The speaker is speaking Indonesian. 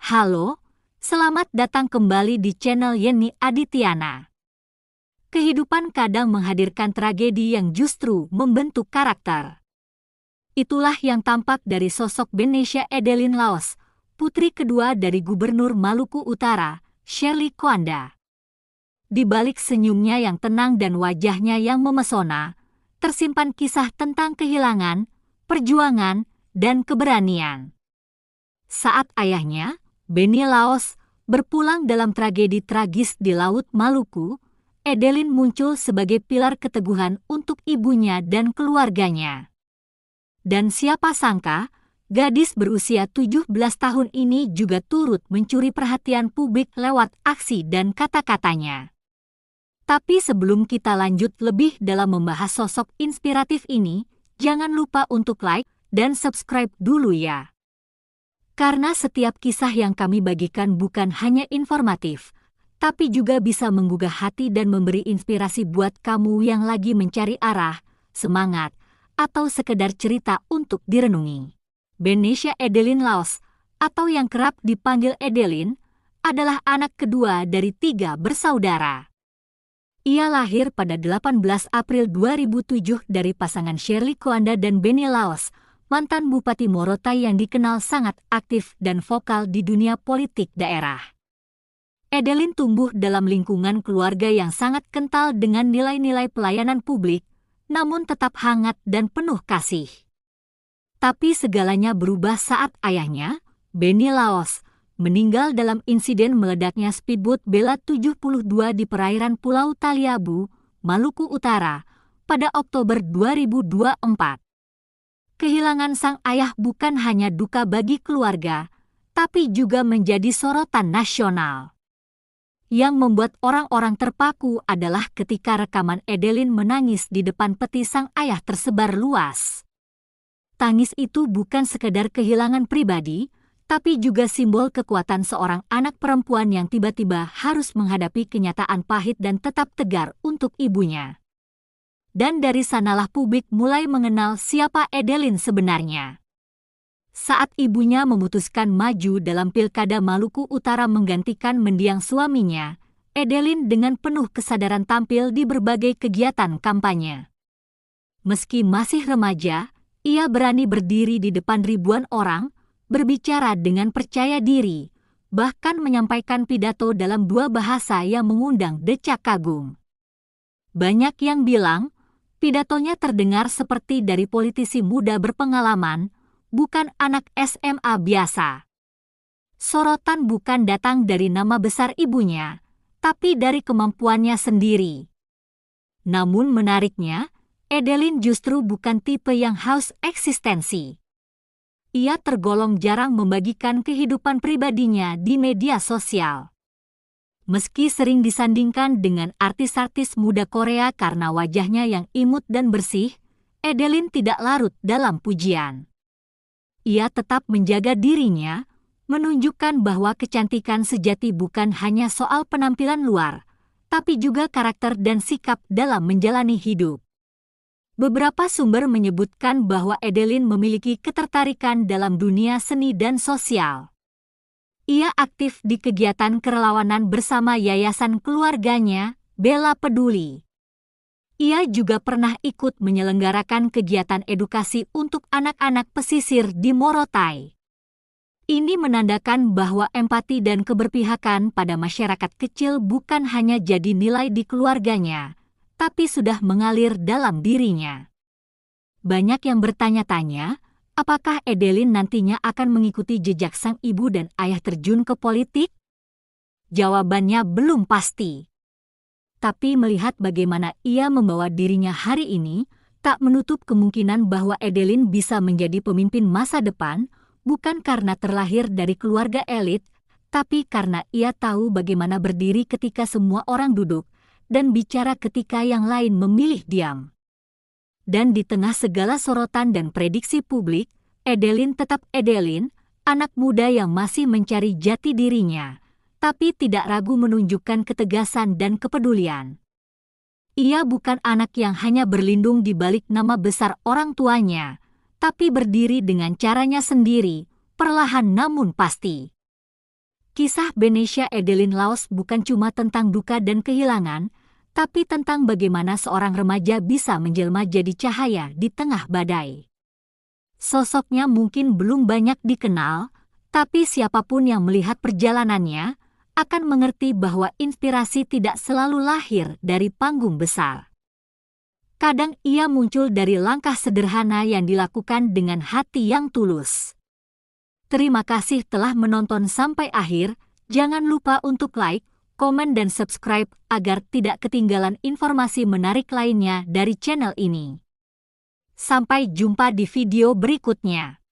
Halo, selamat datang kembali di channel Yeni Adityana. Kehidupan kadang menghadirkan tragedi yang justru membentuk karakter. Itulah yang tampak dari sosok Benesia Edelyn Laos, putri kedua dari Gubernur Maluku Utara, Shirley Coanda. Di balik senyumnya yang tenang dan wajahnya yang memesona, tersimpan kisah tentang kehilangan, perjuangan, dan keberanian. Saat ayahnya, Benny Laos, berpulang dalam tragedi tragis di Laut Maluku, Edelyn muncul sebagai pilar keteguhan untuk ibunya dan keluarganya. Dan siapa sangka, gadis berusia 17 tahun ini juga turut mencuri perhatian publik lewat aksi dan kata-katanya. Tapi sebelum kita lanjut lebih dalam membahas sosok inspiratif ini, jangan lupa untuk like dan subscribe dulu ya. Karena setiap kisah yang kami bagikan bukan hanya informatif, tapi juga bisa menggugah hati dan memberi inspirasi buat kamu yang lagi mencari arah, semangat, atau sekedar cerita untuk direnungi. Benesia Edelyn Laos, atau yang kerap dipanggil Edelyn, adalah anak kedua dari 3 bersaudara. Ia lahir pada 18 April 2007 dari pasangan Shirley Coanda dan Benny Laos, mantan Bupati Morotai yang dikenal sangat aktif dan vokal di dunia politik daerah. Edelyn tumbuh dalam lingkungan keluarga yang sangat kental dengan nilai-nilai pelayanan publik, namun tetap hangat dan penuh kasih. Tapi segalanya berubah saat ayahnya, Benny Laos, meninggal dalam insiden meledaknya speedboat Bella 72 di perairan Pulau Taliabu, Maluku Utara, pada Oktober 2024. Kehilangan sang ayah bukan hanya duka bagi keluarga, tapi juga menjadi sorotan nasional. Yang membuat orang-orang terpaku adalah ketika rekaman Edelyn menangis di depan peti sang ayah tersebar luas. Tangis itu bukan sekedar kehilangan pribadi, tapi juga simbol kekuatan seorang anak perempuan yang tiba-tiba harus menghadapi kenyataan pahit dan tetap tegar untuk ibunya. Dan dari sanalah publik mulai mengenal siapa Edelyn sebenarnya. Saat ibunya memutuskan maju dalam Pilkada Maluku Utara menggantikan mendiang suaminya, Edelyn dengan penuh kesadaran tampil di berbagai kegiatan kampanye. Meski masih remaja, ia berani berdiri di depan ribuan orang, berbicara dengan percaya diri, bahkan menyampaikan pidato dalam 2 bahasa yang mengundang decak kagum. Banyak yang bilang, pidatonya terdengar seperti dari politisi muda berpengalaman, bukan anak SMA biasa. Sorotan bukan datang dari nama besar ibunya, tapi dari kemampuannya sendiri. Namun menariknya, Edelyn justru bukan tipe yang haus eksistensi. Ia tergolong jarang membagikan kehidupan pribadinya di media sosial. Meski sering disandingkan dengan artis-artis muda Korea karena wajahnya yang imut dan bersih, Edelyn tidak larut dalam pujian. Ia tetap menjaga dirinya, menunjukkan bahwa kecantikan sejati bukan hanya soal penampilan luar, tapi juga karakter dan sikap dalam menjalani hidup. Beberapa sumber menyebutkan bahwa Edelyn memiliki ketertarikan dalam dunia seni dan sosial. Ia aktif di kegiatan kerelawanan bersama yayasan keluarganya, Bella Peduli. Ia juga pernah ikut menyelenggarakan kegiatan edukasi untuk anak-anak pesisir di Morotai. Ini menandakan bahwa empati dan keberpihakan pada masyarakat kecil bukan hanya jadi nilai di keluarganya, tapi sudah mengalir dalam dirinya. Banyak yang bertanya-tanya, apakah Edelyn nantinya akan mengikuti jejak sang ibu dan ayah terjun ke politik? Jawabannya belum pasti. Tapi melihat bagaimana ia membawa dirinya hari ini, tak menutup kemungkinan bahwa Edelyn bisa menjadi pemimpin masa depan, bukan karena terlahir dari keluarga elit, tapi karena ia tahu bagaimana berdiri ketika semua orang duduk, dan bicara ketika yang lain memilih diam. Dan di tengah segala sorotan dan prediksi publik, Edelyn tetap Edelyn, anak muda yang masih mencari jati dirinya, tapi tidak ragu menunjukkan ketegasan dan kepedulian. Ia bukan anak yang hanya berlindung di balik nama besar orang tuanya, tapi berdiri dengan caranya sendiri, perlahan namun pasti. Kisah Benicia Adeline Laos bukan cuma tentang duka dan kehilangan, tapi tentang bagaimana seorang remaja bisa menjelma jadi cahaya di tengah badai. Sosoknya mungkin belum banyak dikenal, tapi siapapun yang melihat perjalanannya akan mengerti bahwa inspirasi tidak selalu lahir dari panggung besar. Kadang ia muncul dari langkah sederhana yang dilakukan dengan hati yang tulus. Terima kasih telah menonton sampai akhir. Jangan lupa untuk like, komen dan subscribe agar tidak ketinggalan informasi menarik lainnya dari channel ini. Sampai jumpa di video berikutnya.